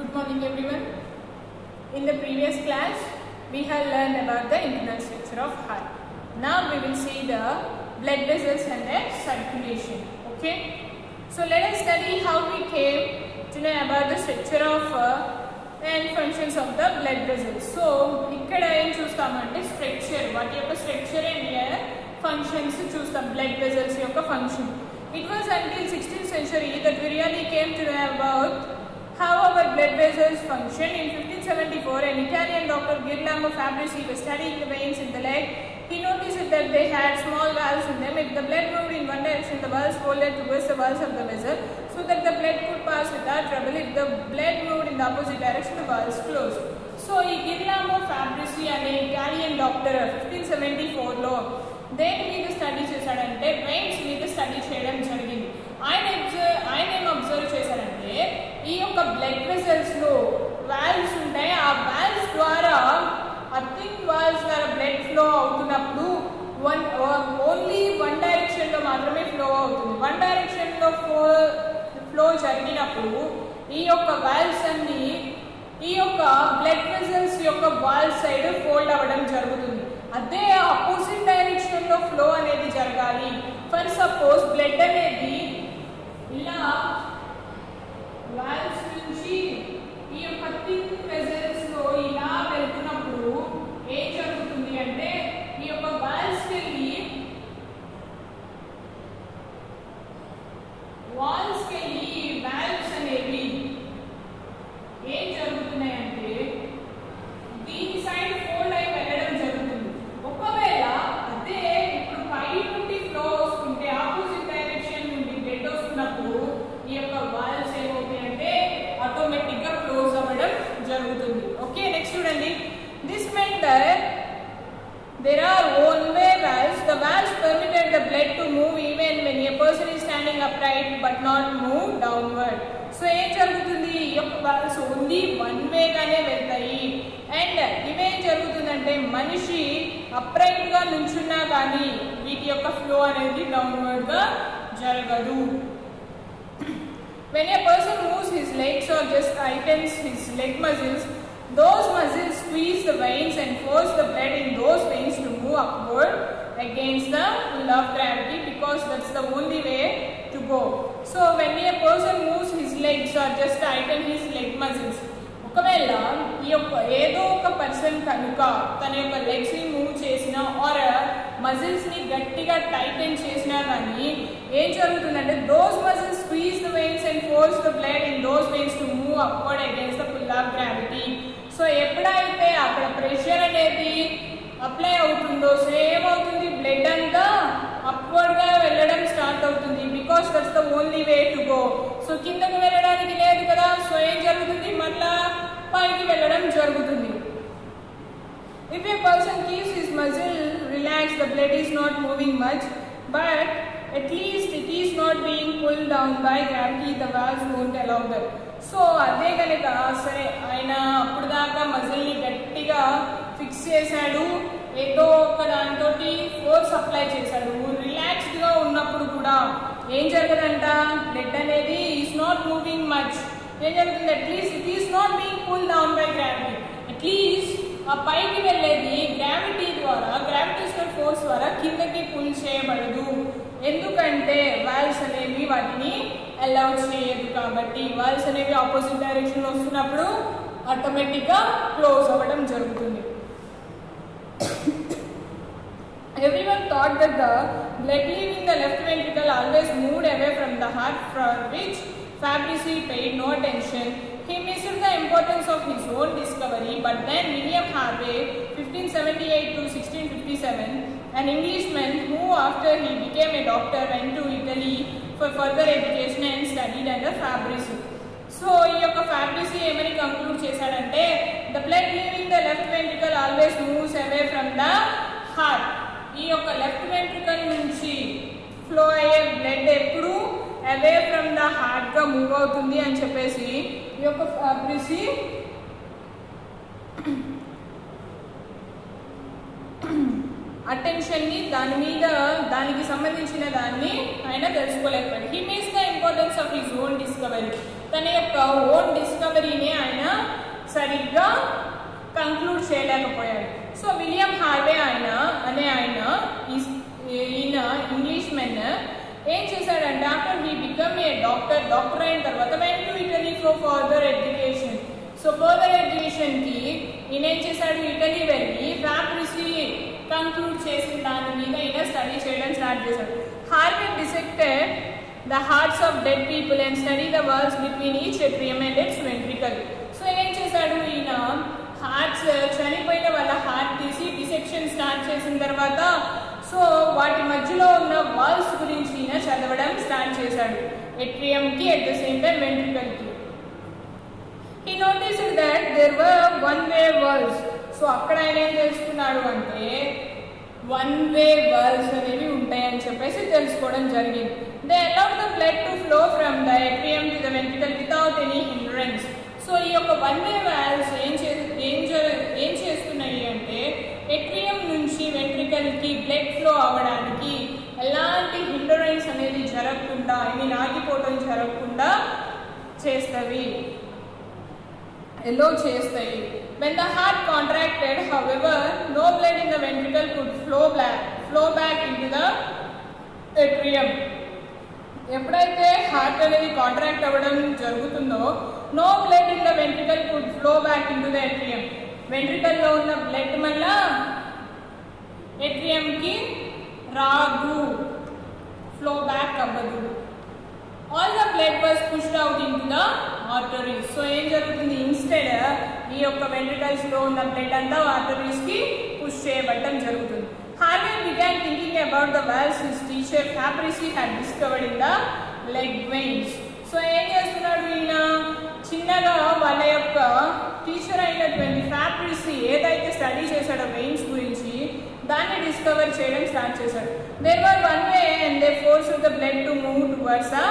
Good morning everyone. In the previous class we have learned about the internal structure of heart. Now we will see the blood vessels and their circulation. Okay. So let us study how we came to know about the structure of and functions of the blood vessels. So ఇక్కడ ఏం చూస్తామంటే structure వాటి యొక్క structure and functions చూస్తాం blood vessels యొక్క function. It was until 16th century that we really came to know about how our blood vessels function. In 1574, an Italian doctor, Girolamo Fabrici, was studying the veins in the leg. He noticed that they had small valves in them. If the blood moved in one direction, the valves folded towards the walls of the vessel so that the blood could pass without trouble. If the blood moved in the opposite direction, the valves closed. So, Girolamo Fabrici, an Italian doctor, 1574 లో దేని మీద study చేశాడంటే veins మీద study చేయడం జరిగింది. ఆయన ఏం observe చేశారంటే ఈ యొక్క బ్లడ్ వెసల్స్ లో వాల్వ్స్ ఉంటాయి. ఆ వాల్వ్స్ ద్వారా థిన్ వాల్వ్స్ ద్వారా బ్లడ్ ఫ్లో అవుతున్నప్పుడు ఓన్లీ వన్ డైరెక్షన్ లో మాత్రమే ఫ్లో అవుతుంది. వన్ డైరెక్షన్ లో ఫ్లో జరిగినప్పుడు ఈ యొక్క వాల్వ్స్ అన్ని ఈ యొక్క బ్లడ్ వెసల్స్ యొక్క వాల్ సైడ్ ఫోల్డ్ అవ్వడం జరుగుతుంది. అదే ఆపోజిట్ డైరెక్షన్ లో ఫ్లో అనేది జరగాలి. ఫర్ సపోజ్ బ్లడ్ అనేది ఇలా వాల్వ్స్ నుంచి ఈ యొక్క థిన్ వెసల్స్ లో ఇలా వెళ్తున్నప్పుడు ఏం జరుగుతుంది అంటే ఈ యొక్క వాల్వ్స్ కెళ్ళి వాల్వ్స్ అనేవి ఏం జరుగుతున్నాయంటే దీని సైడ్ ఫోల్డ్ అయి వెళ్ళడం జరుగుతుంది. ఒకవేళ అదే ఇప్పుడు పై నుండి ఫ్లో వస్తుంటే ఆపోజిట్ డైరెక్షన్ నుండి బ్లడ్ వస్తున్నప్పుడు ఈ యొక్క వాల్వ్స్ ఏమవుతాయంటే ఆటోమేటిక్ గా క్లోజ్ అవ్వడం జరుగుతుంది. ఓకే, నెక్స్ట్ చూడండి. This meant that there are one-way valves. The valves permitted the blood to move even when a person is standing upright but not move downward. So ఏం జరుగుతుంది, ఈ యొక్క valves only one way గానే వెళ్తాయి. And ఇవేం జరుగుతుందంటే మనిషి upright గా నుంచున్నా కానీ వీటి యొక్క ఫ్లో అనేది డౌన్వర్డ్ గా జరగదు. When a person moves his legs or just tightens his leg muscles, those muscles squeeze the veins and force the blood in those veins to move upward against the pull of gravity, because that's the only way to go. So when a person moves his legs or just tighten his leg muscles, ఒకవేళ ఈ యొక్క ఏదో ఒక person కనుక తన యొక్క legs ని move చేసినా ఆర్ మజిల్స్ ని గట్టిగా టైటన్ చేసినా కానీ ఏం జరుగుతుందంటే those muscles squeeze the veins and force the blood in those veins to move upward against the pull of gravity. So ఎప్పుడైతే అక్కడ ప్రెషర్ అనేది అప్లై అవుతుందో సేమ్ అవుతుంది, బ్లడ్ అంతా అప్వర్డ్ గా వెళ్ళడం స్టార్ట్ అవుతుంది. Because that's the only way to go. So కిందకి వెళ్ళడానికి లేదు కదా, సో ఏం జరుగుతుంది, మళ్ళా పైకి వెళ్ళడం జరుగుతుంది. If a person keeps his muscle relaxed, the blood is not moving much, but at least it is not being pulled down by gravity. The valves won't allow that. So అదే కనుక సరే ఆయన అప్పుడు దాకా మజిల్ ని గట్టిగా fix చేశాడు, ఏదో ఒక దాంతో ఫోర్స్ అప్లై చేశాడు, రిలాక్స్డ్ గా ఉన్నప్పుడు కూడా ఏం జరగదంట, బ్లడ్ అనేది ఈస్ నాట్ మూవింగ్ మచ్. ఏం జరుగుతుంది, at least it is not being pull down by gravity. At least ఆ పైకి వెళ్ళేది గ్రావిటీ ద్వారా, గ్రావిటేషనల్ ఫోర్స్ ద్వారా కిందకి పుల్ చేయబడదు. ఎందుకంటే వాల్వ్స్ అనేవి వాటిని అలౌ చేయదు కాబట్టి. వాల్వ్స్ అనేవి ఆపోజిట్ డైరెక్షన్ లో వస్తున్నప్పుడు ఆటోమేటిక్ గా క్లోజ్ అవ్వడం జరుగుతుంది. Everyone thought that the blood leaving the left ventricle always moved away from the heart, for which Fabrici paid no attention. He missed the importance of his own discovery, but then William Harvey, 1578 to 1657, an Englishman who after he became a doctor went to Italy for further education and studied under Fabrici. So ఈ యొక్క Fabrici ఏమని conclude చేశాడంటే the blood leaving the left ventricle always moves away from the heart. ఈ యొక్క left ventricle నుంచి flow అయ్యే blood ఎప్పుడు away from the heart గా మూవ్ అవుతుంది అని చెప్పేసి ఈ యొక్క ఫ్యాబ్రిసి అటెన్షన్ ని దానికి సంబంధించిన దాన్ని ఆయన తెలుసుకోలేకపోయాడు. He miss the importance of his own discovery. తన యొక్క ఓన్ డిస్కవరీని ఆయన సరిగ్గా కంక్లూడ్ చేయలేకపోయాడు. సో విలియం హార్వే ఆయన ఇంగ్లీష్ మెన్ ఏం చేశాడంటే after he become a doctor అయిన తర్వాత went to Italy for further education. So further education కి ఈయన ఏం చేశాడు, ఇటలీ వెళ్ళి ఫ్యాబ్రిసీ కంక్లూడ్ చేసిన దాని మీద ఈయన స్టడీ చేయడం స్టార్ట్ చేశాడు. Harvey dissected the hearts of dead people and study the walls between each atrium and its ventricle. So ఏం చేశాడు ఈయన, హార్ట్స్ చనిపోయిన వాళ్ళ హార్ట్ తీసి డిసెక్షన్ స్టార్ట్ చేసిన తర్వాత సో వాటి మధ్యలో ఉన్న వాల్స్ గురించి ఈయన చదవడం స్టార్ట్ చేశాడు, ఎట్రియం కి at the same time ventricle కి. He noticed that there were one-way walls. So అక్కడ ఆయన ఏం తెలుసుకున్నాడు అంటే one-way walls అనేవి ఉంటాయని చెప్పేసి తెలుసుకోవడం జరిగింది. They allowed the blood to flow from the atrium to the ventricle without any hindrance. So ఈ యొక్క one-way valves ఏం చేస్తున్నాయి అంటే ఎట్రియం నుంచి వెంట్రికల్ కి బ్లడ్ ఫ్లో అవ్వడానికి ఎలాంటి హిండరెన్స్ అనేది జరగకుండా, ఆగిపోవడం జరగకుండా చేస్తాయి. When the heart contracted, however, no blood in the ventricle could flow back into the atrium. ఎప్పుడైతే హార్ట్ అనేది కాంట్రాక్ట్ అవ్వడం జరుగుతుందో no blood in the ventricle could flow back into the atrium. వెంట్రికల్లో ఉన్న బ్లడ్ మళ్ళా ఎట్రియంకి రాదు, flow back అవ్వదు. All the blood was pushed out into the arteries. So ఏం జరుగుతుంది, ఇన్స్టెడ్ ఈ యొక్క వెంట్రికల్స్ లో ఉన్న బ్లడ్ అంతా ఆర్టరీస్ కి పుష్ చేయబడటం జరుగుతుంది. Harvey began thinking about the valves his teacher Fabrici had discovered in the leg veins. So ఏం చేస్తున్నాడు ఈయన, చిన్నగా వాళ్ళ యొక్క టీచర్ అయినటువంటి ఫ్యాబ్రిసి ఏదైతే స్టడీ చేశాడో వెయిన్స్ గురించి దాన్ని డిస్కవర్ చేయడం స్టార్ట్ చేశాడు. There were one way and they force the blood to move towards the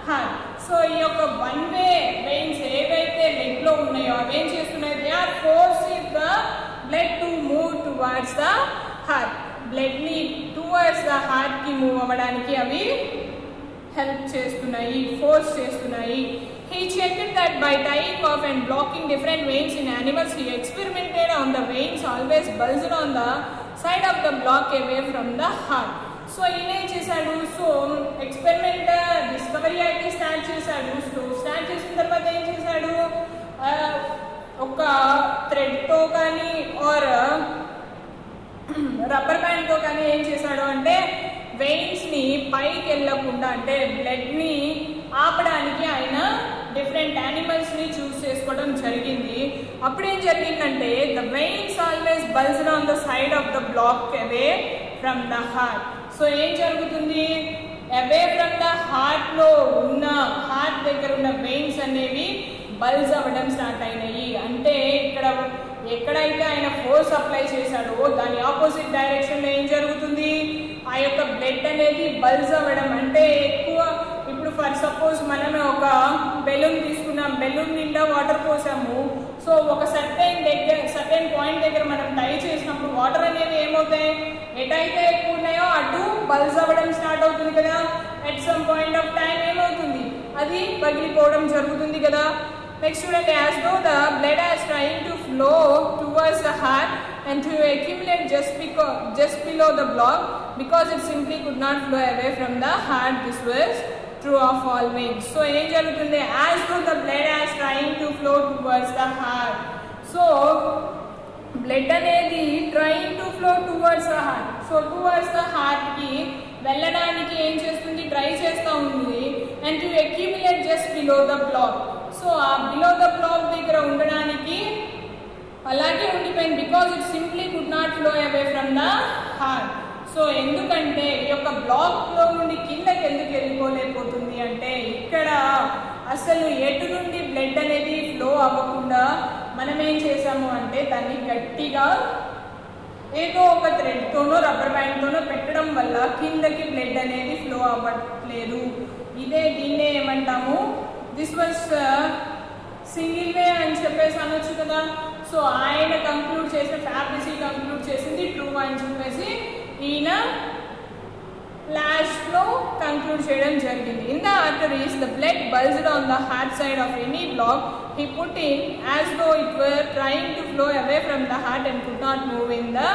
heart. So ఈ యొక్క వన్ వే వెయిన్స్ ఏవైతే లెగ్ లో ఉన్నాయో అవి ఏం చేస్తున్నాయి, they are forcing the blood to move towards the heart. Blood ని టువర్డ్స్ ద హార్ట్ కి మూవ్ అవ్వడానికి అవి హెల్ప్ చేస్తున్నాయి, ఫోర్స్ చేస్తున్నాయి. He checked that by tying off and blocking different veins in animals, he experimented on the veins always bulged on the side of the block away from the heart. So ఈయన ఏం చేశాడు, so experiment discovery అయితే start చేశాడు. So start చేసిన తర్వాత ఏం చేశాడు, ఒక థ్రెడ్తో కానీ ఆర్ రబ్బర్ బ్యాండ్తో కానీ ఏం చేశాడు అంటే వెయిన్స్ ని పైకి వెళ్ళకుండా అంటే బ్లడ్ ని ఆపడానికి ఆయన డిఫరెంట్ యానిమల్స్ ని చూస్ చేసుకోవడం జరిగింది. అప్పుడేం జరిగిందంటే the veins always bulged on the side of the block away from the heart. So ఏం జరుగుతుంది, అవే ఫ్రమ్ ద హార్ట్ లో ఉన్న హార్ట్ దగ్గర ఉన్న వెయిన్స్ అనేవి బల్జ్ అవ్వడం స్టార్ట్ అయినాయి. అంటే ఇక్కడ ఎక్కడైతే ఆయన ఫోర్స్ అప్లై చేశాడో దాని ఆపోజిట్ డైరెక్షన్ లో ఏం జరుగుతుంది, ఆ యొక్క బ్లడ్ అనేది బల్జ్ అవ్వడం. అంటే ఎక్కువ ఇప్పుడు ఫర్ సపోజ్ మనం ఒక బెలూన్ తీసుకున్నాం, బెలూన్ నిండా వాటర్ పోసాము. సో ఒక సర్టెన్ పాయింట్ దగ్గర మనం టై చేసినప్పుడు వాటర్ అనేవి ఏమవుతాయి, ఎటైతే ఎక్కువ ఉన్నాయో అటు బల్జ్ అవ్వడం స్టార్ట్ అవుతుంది కదా. At some point of time ఏమవుతుంది, అది పగిలిపోవడం జరుగుతుంది కదా. Next student, as though the blood is trying to flow towards the heart and to accumulate just below the block because it simply could not flow away from the heart. This was true of all veins. So ఏం జరుగుతుంది, as though the blood is trying to flow towards the heart. So blood అనేది trying to flow towards the heart. So towards the heart కి వెళ్ళడానికి ఏం చేస్తుంది, try చేస్తూ ఉంది. and to accumulate just below the block. So ఆ below the black దగ్గర ఉండడానికి అలాగే ఉండిపోయింది. Because it simply could not flow away from the heart. So ఎందుకంటే ఈ యొక్క బ్లాక్ లో నుండి కిందకి ఎందుకు వెళ్ళిపోలేకపోతుంది అంటే ఇక్కడ అసలు ఎటు నుండి బ్లడ్ అనేది ఫ్లో అవ్వకుండా మనం ఏం చేసాము అంటే దాన్ని గట్టిగా ఏదో ఒక థ్రెడ్తోనో రబ్బర్ బ్యాండ్తోనో పెట్టడం వల్ల కిందకి బ్లడ్ అనేది ఫ్లో అవ్వట్లేదు. దీన్నే ఏమంటాము, దిస్ వాజ్ సింగిల్ వే అని చెప్పేసి అనొచ్చు కదా. సో ఆయన కంక్లూడ్ చేసిన ఫ్యాబ్రిసి కంక్లూడ్ చేసింది ట్రూ అని చెప్పేసి ఈయన లాస్ట్ లో కంక్లూడ్ చేయడం జరిగింది. In the arteries the blood bulged on the heart side of any block he put in as though it were trying to flow away from the heart and could not move in the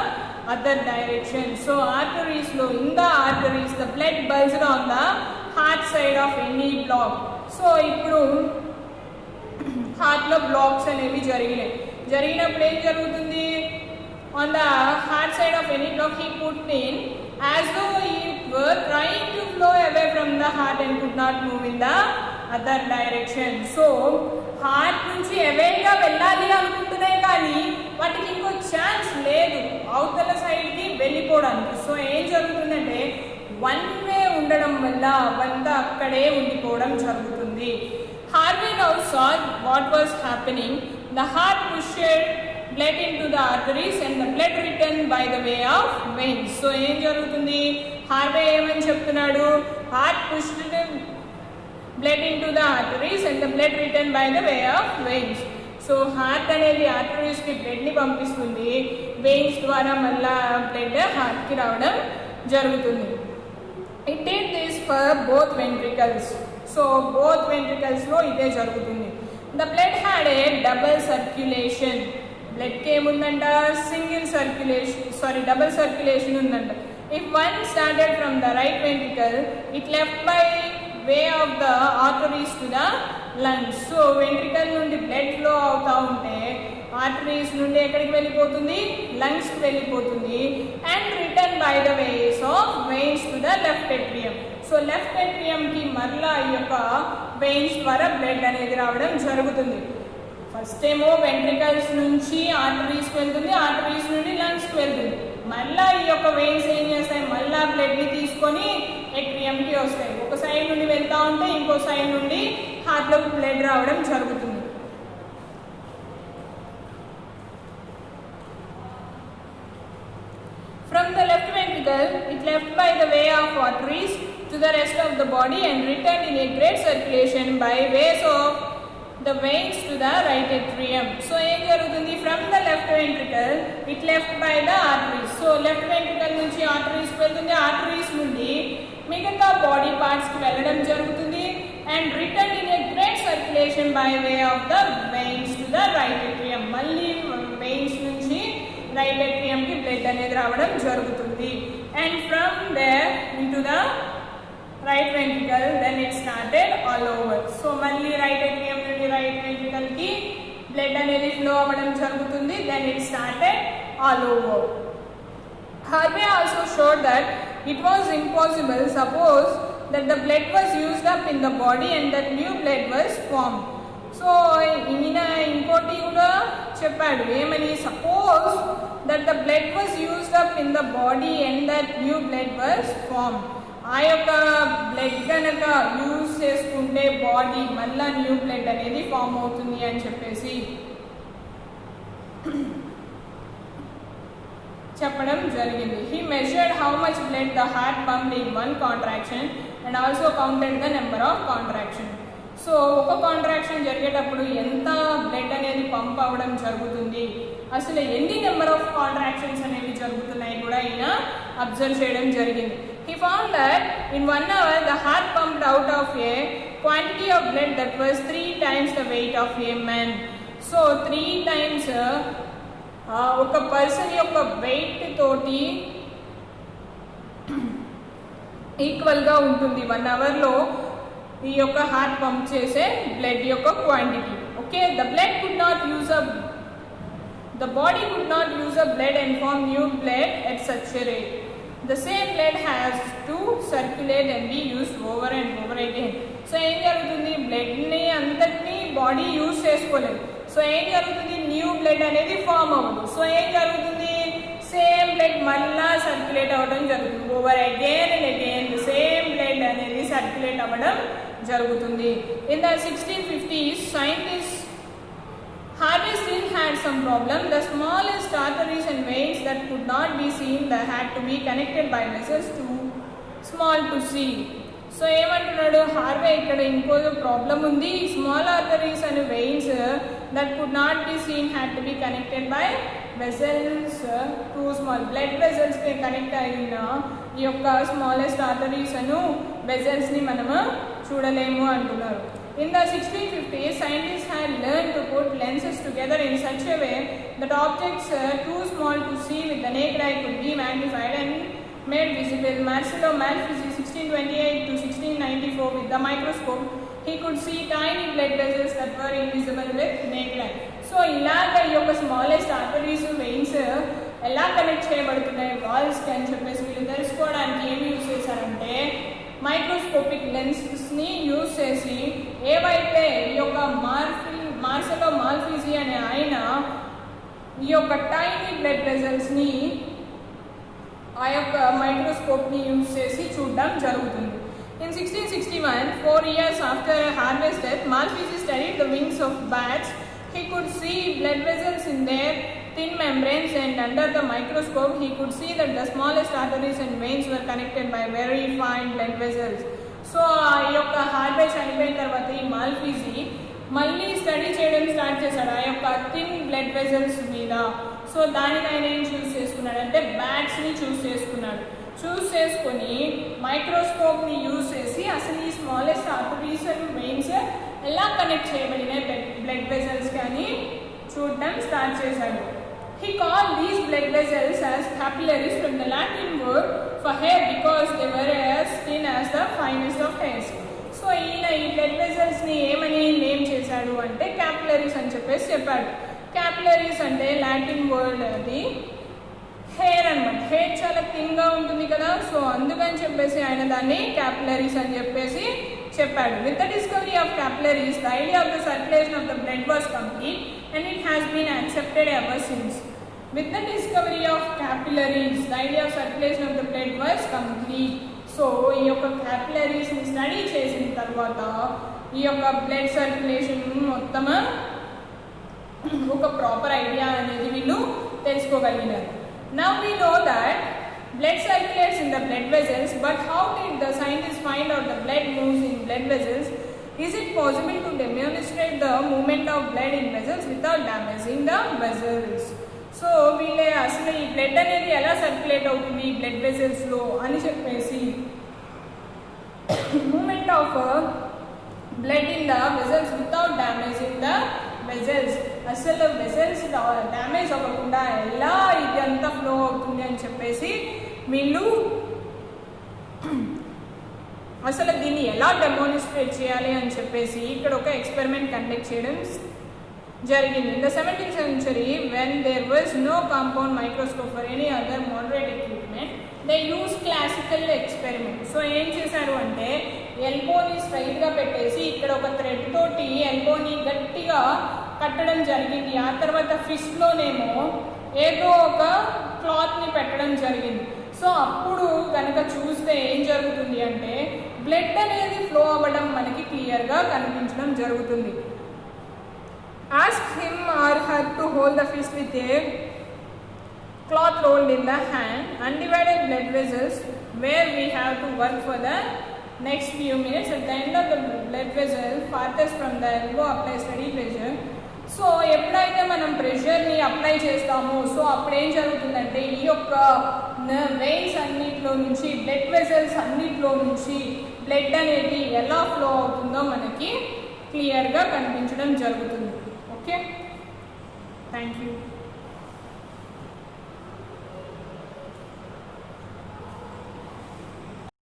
other direction. So arteries lo, in the arteries the blood bulged on the heart side of any block. So ఇప్పుడు heart లో blocks అనేవి జరిగినప్పుడు ఏం జరుగుతుంది, on the heart side of any block he put in as though it were trying to flow away from the heart and could not move in the other direction. So heart నుంచి అవేగా వెళ్ళాలి అనుకుంటున్నాయి కానీ వాటికి ఇంకో chance లేదు అవతల సైడ్కి వెళ్ళిపోవడానికి. So ఏం జరుగుతుందంటే వన్ వే ఉండడం వల్ల అవంతా అక్కడే ఉండిపోవడం జరుగుతుంది. Harvey now saw what was happening. The heart pushed blood into the arteries and the blood returned by the way of veins. So ఏం జరుగుతుంది, హార్వే ఏమని చెప్తున్నాడు, heart pushed blood into the arteries and the blood returned by the way of veins. So heart అనేది arteries కి blood ని పంపిస్తుంది, veins ద్వారా మళ్ళా బ్లడ్ హార్ట్ కి రావడం జరుగుతుంది. It did this for both ventricles. So both ventricles లో ఇదే జరుగుతుంది. The blood had a double circulation. Blood కి ఏముందంట, డబుల్ సర్క్యులేషన్ ఉందంట. If one started from the right ventricle, it left by way of the arteries to the lungs. So ventricle నుండి blood flow అవుతా ఉంటే arteries నుండి ఎక్కడికి వెళ్ళిపోతుంది, lungs కి వెళ్ళిపోతుంది. And written by the ways of veins to the left atrium. So left atrium కి మరలా ఈ యొక్క వెయిన్స్ ద్వారా బ్లడ్ అనేది రావడం జరుగుతుంది. ఫస్ట్ ఏమో వెంట్రికల్స్ నుంచి ఆర్టరీస్ కి వెళ్తుంది, ఆర్టరీస్ నుండి లంగ్స్ కి వెళ్తుంది. మళ్ళా ఈ యొక్క వెయిన్స్ ఏం చేస్తాయి, మళ్ళా బ్లడ్ ని తీసుకొని ఏట్రియం కి వస్తాయి. ఒక సైడ్ నుండి వెళ్తా ఉంటే ఇంకో సైడ్ నుండి హార్ట్ లో బ్లడ్ రావడం జరుగుతుంది. From the left ventricle, it left by the way of arteries to the rest of the body and returned in a great circulation by ways of the veins to the right atrium. So ఏం జరుగుతుంది, from the left ventricle it left by the arteries. So left ventricle నుంచి arteries కి వెళ్తుంది, arteries నుండి మిగతా body parts కి వెళ్ళడం జరుగుతుంది. and returned in a great circulation by way of the veins to the right atrium. మళ్ళీ veins నుంచి రైట్ ఏట్రియం కి బ్లడ్ అనేది రావడం జరుగుతుంది. And from there into the right ventricle then it started all over. So మళ్ళీ right atrium నుండి right ventricle కి blood అనేది ఫ్లో అవ్వడం జరుగుతుంది. Then it started all over. Harvey also showed that it was impossible suppose that the blood was used up in the body and that new blood was formed. So ఈయన ఇంకోటి కూడా చెప్పాడు ఏమని, suppose that the blood was used up in the body and that new blood was form. ఆ యొక్క blood కనుక use చేసుకుంటే body మళ్ళా న్యూ బ్లడ్ అనేది ఫామ్ అవుతుంది అని చెప్పేసి చెప్పడం జరిగింది. He measured how much blood the heart pumped in one contraction and also counted the number of contraction. So ఒక కాంట్రాక్షన్ జరిగేటప్పుడు ఎంత బ్లడ్ అనేది పంప్ అవ్వడం జరుగుతుంది, అసలు ఎన్ని నెంబర్ ఆఫ్ కాంట్రాక్షన్స్ అనేవి జరుగుతున్నాయి కూడా ఈయన అబ్జర్వ్ చేయడం జరిగింది. He found that in 1 hour the heart pumped out of a quantity of blood that was 3 times the weight of a man. So 3 times ఒక పర్సన్ యొక్క వెయిట్ తోటి ఈక్వల్గా ఉంటుంది 1 అవర్లో ఈ యొక్క హార్ట్ పంప్ చేసే బ్లడ్ యొక్క quantity. Okay, the blood could not use up, the body could not use up blood and form new blood at such a rate. The same blood has to circulate and be used over and over again. So ఏం జరుగుతుంది, బ్లడ్ని అంతటినీ body use చేసుకోలేదు. So ఏం జరుగుతుంది, new blood అనేది form అవ్వదు. So ఏం జరుగుతుంది, సేమ్ బ్లడ్ మళ్ళా సర్క్యులేట్ అవ్వడం జరుగుతుంది. Over again and again the same blood అనేది సర్క్యులేట్ అవ్వడం జరుగుతుంది. In the 1650s scientists Harvey still had some problem. The smallest arteries and veins that could not be seen that had to be connected by vessels too small to see. So ఏమంటున్నాడు Harvey, ఇక్కడ ఇంకో problem ఉంది. Small arteries and veins that could not be seen had to be connected by vessels, two small blood vessels కి connect అయిన ఈ యొక్క smallest arteries అను vessels ని మనము చూడలేము అంటున్నారు. In the 1650s, scientists had learned to put lenses together in such a way that objects too small to see with the naked eye could be magnified and made visible. Marcelo Malpighi 1628 to 1694 with the microscope, he could see tiny blood vessels that were invisible with naked eye. So ఇలాగ ఈ యొక్క smallest arteries veins ఎలా connect చేయబడుతున్నాయి walls కి అని చెప్పేసి వీళ్ళు తెలుసుకోవడానికి ఏమి యూజ్ చేశారంటే మైక్రోస్కోపిక్ లెన్సెస్ని యూజ్ చేసి ఏవైతే ఈ యొక్క మార్సెలో మాల్ఫిజీ అనే ఆయన ఈ యొక్క టైనీ బ్లడ్ వెజల్స్ని ఆ యొక్క మైక్రోస్కోప్ని యూజ్ చేసి చూడడం జరుగుతుంది. In 1661, 4 years after Harvey's death, Malpighi studied the wings of bats. He could see blood vessels in their thin membranes, and under the microscope he could see that the smallest arteries and veins were connected by very fine blood vessels. So ఈ యొక్క Harvey చనిపోయిన తర్వాత ఈ మాల్ఫిజీ మళ్ళీ study చేయడం start చేశాడు ఆ యొక్క థిన్ బ్లడ్ వెజల్స్ మీద. సో దానికి ఆయన ఏం చూస్ చేసుకున్నాడు అంటే బ్యాట్స్ని చూస్ చేసుకున్నాడు. చూస్ చేసుకొని మైక్రోస్కోప్ని యూజ్ చేసి అసలు ఈ స్మాలెస్ట్ ఆర్టరీస్ అండ్ వెయిన్స్ ఎలా కనెక్ట్ చేయబడినాయి బ్లడ్ వెజల్స్ కానీ చూడడం స్టార్ట్ చేశాడు. He called these blood vessels as capillaries from the Latin word for hair because they were as thin as the finest of hairs. So ఈయన ఈ blood వెజల్స్ని ఏమని name చేశాడు అంటే క్యాపిలరీస్ అని చెప్పేసి చెప్పాడు. క్యాపిలరీస్ అంటే లాటిన్ వర్డ్ అది హెయిర్ అనమాట. హెయిర్ చాలా థిన్గా ఉంటుంది కదా, సో అందుకని చెప్పేసి ఆయన దాన్ని క్యాపిలరీస్ అని చెప్పేసి చెప్పాడు. With the discovery of capillaries, the idea of the circulation of the blood was complete and it has been accepted ever since. With the discovery of capillaries, the idea of circulation of the blood was complete. So ఈ యొక్క క్యాపిలరీస్ని study చేసిన తర్వాత ఈ యొక్క blood circulation మొత్తం ఒక proper idea అనేది వీళ్ళు తెలుసుకోగలిగినారు. Now we know that blood circulates in the blood vessels, but how did the scientists find out the blood moves in blood vessels? Is it possible to demonstrate the movement of blood in vessels without damaging the vessels? So వీళ్ళే అసలు ఈ blood అనేది ఎలా circulate అవుతుంది ఈ blood వెసల్స్లో అని చెప్పేసి movement of blood in the vessels without damaging the vessels, అసలు వెసల్స్ డ్యామేజ్ అవ్వకుండా ఎలా ఇది అంతా ఫ్లో అవుతుంది అని చెప్పేసి వీళ్ళు అసలు దీన్ని ఎలా డెమోన్స్ట్రేట్ చేయాలి అని చెప్పేసి ఇక్కడ ఒక ఎక్స్పెరిమెంట్ కండక్ట్ చేయడం జరిగింది. In the 17th century, when there was no compound microscope or any other moderate equipment, they used classical experiment. So ఏం చేశారు అంటే ఎల్బోని స్ట్రైట్గా పెట్టేసి ఇక్కడ ఒక థ్రెడ్ తోటి ఎల్బోని గట్టిగా కట్టడం జరిగింది. ఆ తర్వాత ఫిష్లోనేమో ఏదో ఒక క్లాత్ని పెట్టడం జరిగింది. సో అప్పుడు కనుక చూస్తే ఏం జరుగుతుంది అంటే బ్లడ్ అనేది ఫ్లో అవ్వడం మనకి క్లియర్గా కనిపించడం జరుగుతుంది. Ask him or her to hold the fish with a cloth rolled in the hand, undivided blood vessels, where we have to work for the next few minutes. At the end of the blood vessel, farthest from the elbow, apply steady pressure. So ఎప్పుడైతే మనం ప్రెషర్ని apply చేస్తామో so అప్పుడు ఏం జరుగుతుందంటే ఈ యొక్క veins అన్నిట్లో నుంచి బ్లడ్ వెసల్స్ అన్నిట్లో నుంచి బ్లడ్ అనేది ఎలా ఫ్లో అవుతుందో మనకి క్లియర్గా కనిపించడం జరుగుతుంది. Okay, thank you.